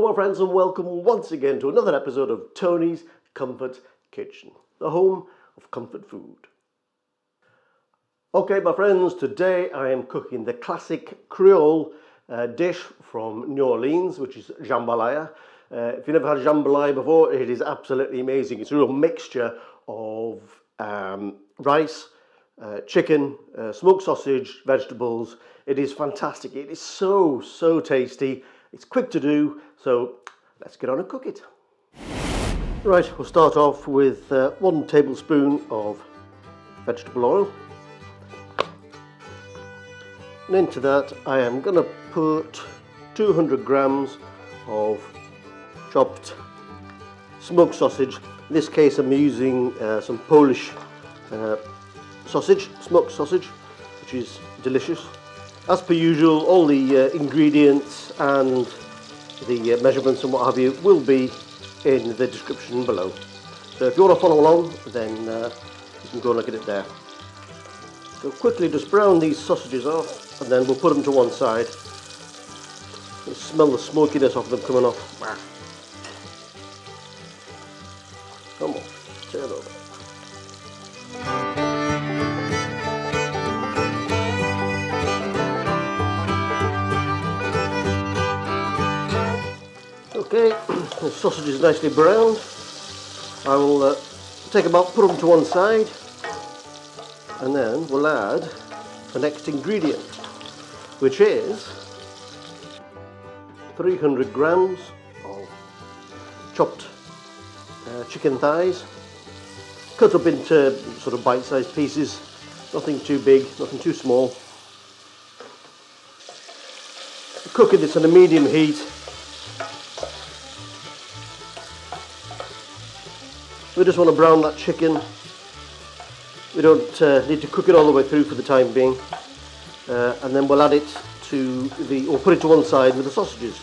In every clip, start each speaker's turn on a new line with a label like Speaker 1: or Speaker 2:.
Speaker 1: Hello my friends and welcome once again to another episode of Tony's Comfort Kitchen, the home of comfort food. Okay my friends, today I am cooking the classic Creole dish from New Orleans, which is jambalaya. If you've never had jambalaya before, it is absolutely amazing. It's a real mixture of rice, chicken, smoked sausage, vegetables. It is fantastic. It is so tasty. It's quick to do, so let's get on and cook it. Right, we'll start off with 1 tablespoon of vegetable oil. And into that I am going to put 200 grams of chopped smoked sausage. In this case I'm using some Polish sausage, smoked sausage, which is delicious. As per usual, all the ingredients and the measurements and what have you will be in the description below. So if you want to follow along, then you can go and look at it there. So quickly just brown these sausages off, and then we'll put them to one side. You smell the smokiness of them coming off. Come on, turn over. Okay, the sausage is nicely browned. I will put them to one side, and then we'll add the next ingredient, which is 300 grams of chopped chicken thighs, cut up into sort of bite-sized pieces, nothing too big, nothing too small. Cooking this on a medium heat. We just want to brown that chicken. We don't need to cook it all the way through for the time being. And then we'll add it to or put it to one side with the sausages.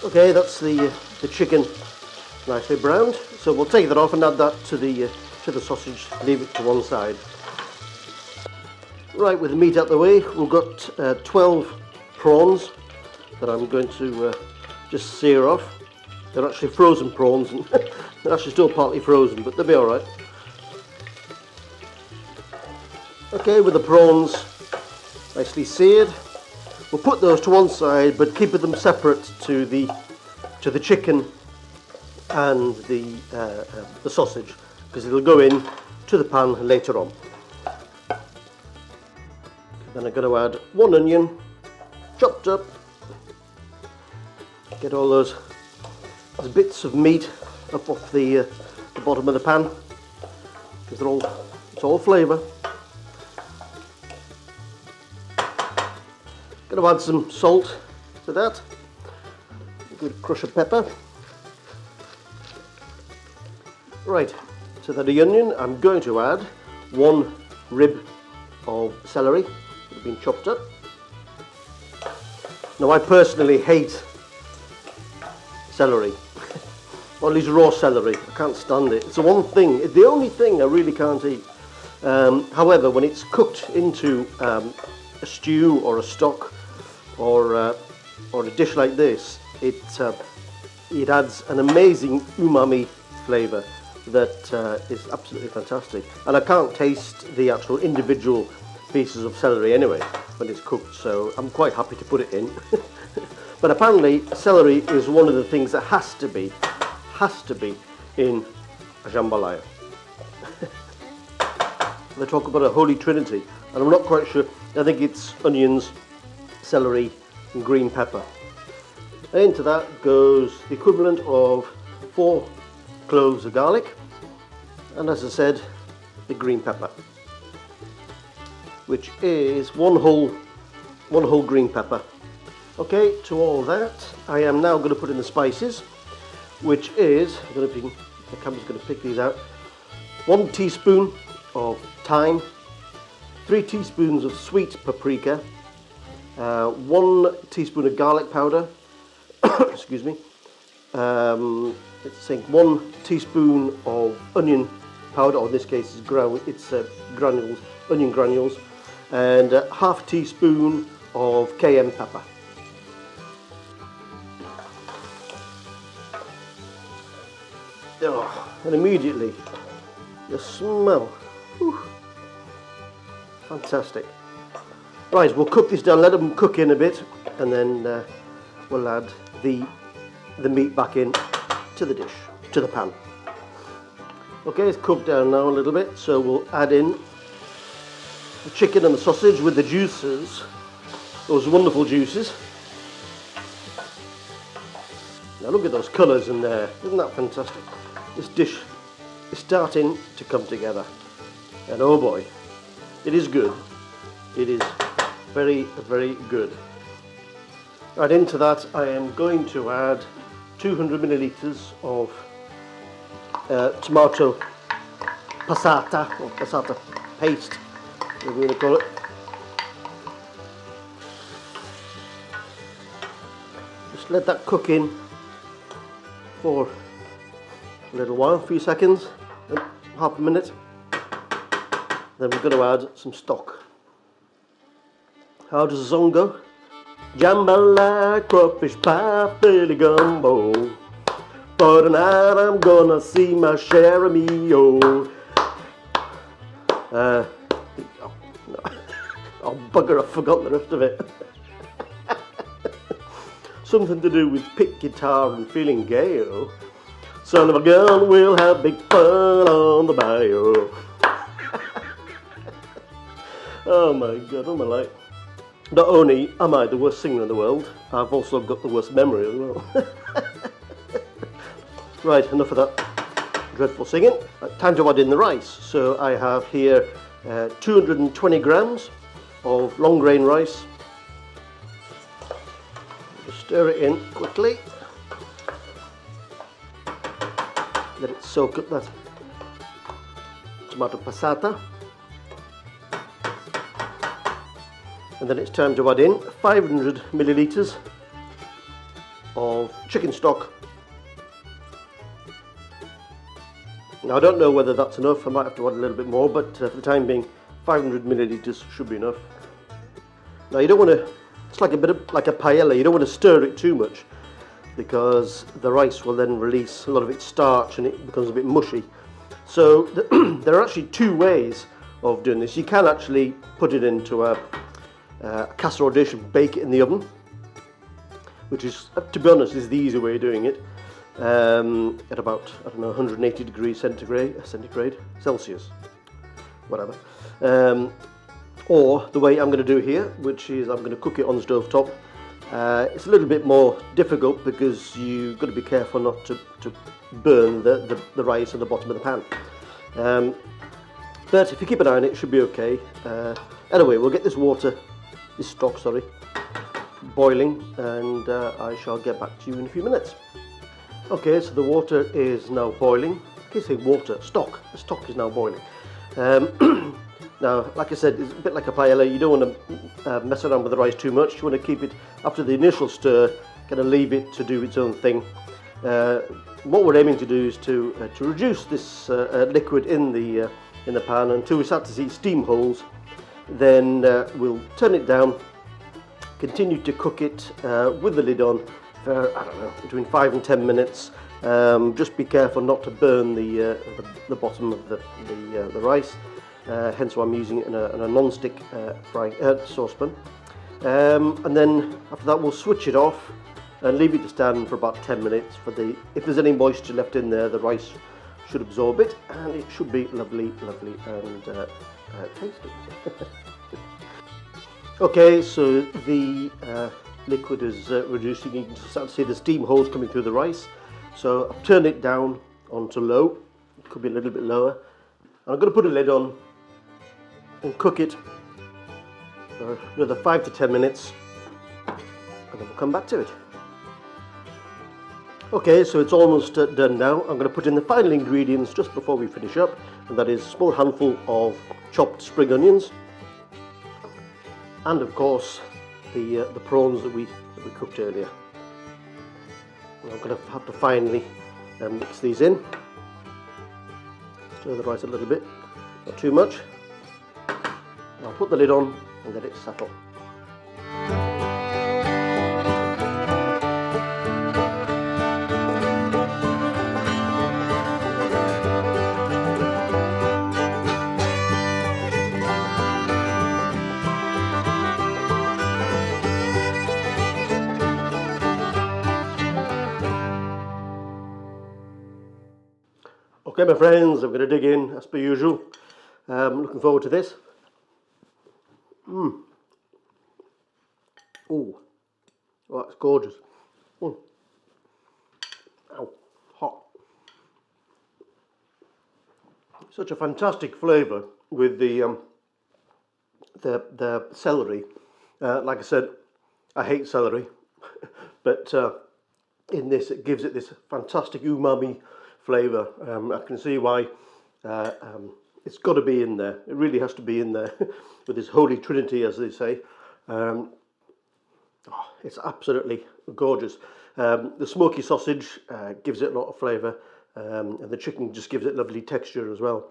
Speaker 1: Okay, that's the chicken nicely browned. So we'll take that off and add that to the sausage. Leave it to one side. Right, with the meat out the way, we've got 12 prawns that I'm going to just sear off. They're actually frozen prawns, and they're actually still partly frozen, but they'll be all right. Okay, with the prawns nicely seared, we'll put those to one side, but keeping them separate to the chicken and the sausage, because it'll go in to the pan later on. Then I'm going to add 1 onion, chopped up. Get all those bits of meat up off the bottom of the pan, because it's all flavour. Going to add some salt to that. A good crush of pepper. Right, to that onion I'm going to add 1 rib of celery that has been chopped up. Now I personally hate celery, or at least raw celery. I can't stand it. It's the only thing I really can't eat. However, when it's cooked into a stew or a stock or a dish like this, it adds an amazing umami flavour that is absolutely fantastic. And I can't taste the actual individual pieces of celery anyway when it's cooked, so I'm quite happy to put it in. But apparently celery is one of the things that has to be in a jambalaya. They talk about a holy trinity, and I'm not quite sure. I think it's onions, celery and green pepper. And into that goes the equivalent of 4 cloves of garlic, and as I said, the green pepper, which is one whole green pepper. Okay, to all that I am now going to put in the spices, which is, I don't know if the camera's going to pick these out, 1 teaspoon of thyme, 3 teaspoons of sweet paprika, 1 teaspoon of garlic powder, excuse me, it's saying 1 teaspoon of onion powder, or in this case it's granules, onion granules, and half teaspoon of cayenne pepper. Oh, and immediately the smell, whew, fantastic. Right, we'll cook this down, let them cook in a bit, and then we'll add the meat back in to the dish, to the pan. Okay, it's cooked down now a little bit, so we'll add in the chicken and the sausage with the juices, those wonderful juices. Now look at those colours in there, isn't that fantastic? This dish is starting to come together, and oh boy, it is good. It is very, very good. Right, into that I am going to add 200 millilitres of tomato passata, or passata paste, we're going to call it. Just let that cook in for a little while, a few seconds, half a minute. Then we're going to add some stock. How does the song go? Jambalaya, crawfish pie, Philly gumbo. For tonight I'm gonna see my share of me, oh. Oh, bugger, I've forgotten the rest of it. Something to do with pick guitar and feeling gay, oh. Son of a gun, we'll have big fun on the bayou. Oh my God, oh my life. Not only am I the worst singer in the world, I've also got the worst memory as well. Right, enough of that dreadful singing. Time to add in the rice. So I have here 220 grams of long grain rice. Just stir it in quickly. Let it soak up that tomato passata. And then it's time to add in 500 millilitres of chicken stock. Now I don't know whether that's enough, I might have to add a little bit more, but for the time being 500 millilitres should be enough. Now you don't want to, it's like a bit of, like a paella, you don't want to stir it too much because the rice will then release a lot of its starch and it becomes a bit mushy. So there are actually 2 ways of doing this. You can actually put it into a casserole dish and bake it in the oven, which is, to be honest, is the easy way of doing it, at about, I don't know, 180 degrees centigrade, Celsius, whatever. Or the way I'm going to do here, which is I'm going to cook it on the stove top. It's a little bit more difficult because you've got to be careful not to burn the rice at the bottom of the pan. But if you keep an eye on it, it should be okay. Anyway, we'll get this stock, boiling, and I shall get back to you in a few minutes. Okay, so the water is now boiling. I keep saying water, stock. The stock is now boiling. Now, like I said, it's a bit like a paella. You don't want to mess around with the rice too much. You want to keep it, after the initial stir, kind of leave it to do its own thing. What we're aiming to do is to reduce this liquid in the pan until we start to see steam holes. Then we'll turn it down, continue to cook it with the lid on for, I don't know, between 5 and 10 minutes. Just be careful not to burn the bottom of the rice. Hence why I'm using it in a non-stick saucepan. And then after that we'll switch it off and leave it to stand for about 10 minutes. If there's any moisture left in there, the rice should absorb it, and it should be lovely and tasty. Okay, so the liquid is reducing. You can start to see the steam holes coming through the rice. So I've turned it down onto low. It could be a little bit lower. And I'm going to put a lid on and cook it for another 5 to 10 minutes, and then we'll come back to it. Okay, so it's almost done now. I'm going to put in the final ingredients just before we finish up, and that is a small handful of chopped spring onions, and of course the prawns that we cooked earlier. And I'm going to have to finally mix these in. Stir the rice a little bit, not too much. And I'll put the lid on and let it settle. Okay, my friends, I'm going to dig in as per usual. Looking forward to this. Oh, that's gorgeous. Ow, hot. Such a fantastic flavour with the celery. Like I said, I hate celery, but in this it gives it this fantastic umami flavour. I can see why it's got to be in there. It really has to be in there with this holy trinity, as they say. It's absolutely gorgeous. The smoky sausage gives it a lot of flavour, and the chicken just gives it lovely texture as well.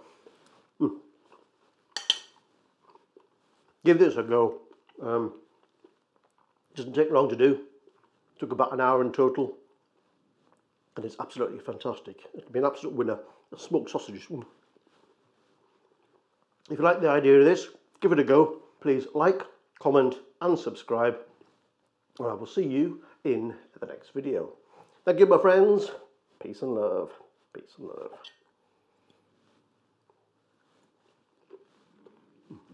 Speaker 1: Give this a go. Doesn't take long to do. Took about an hour in total, and it's absolutely fantastic. It'll be an absolute winner. A smoked sausage. If you like the idea of this, give it a go. Please like, comment and subscribe, and I will see you in the next video. Thank you, my friends. Peace and love. Peace and love.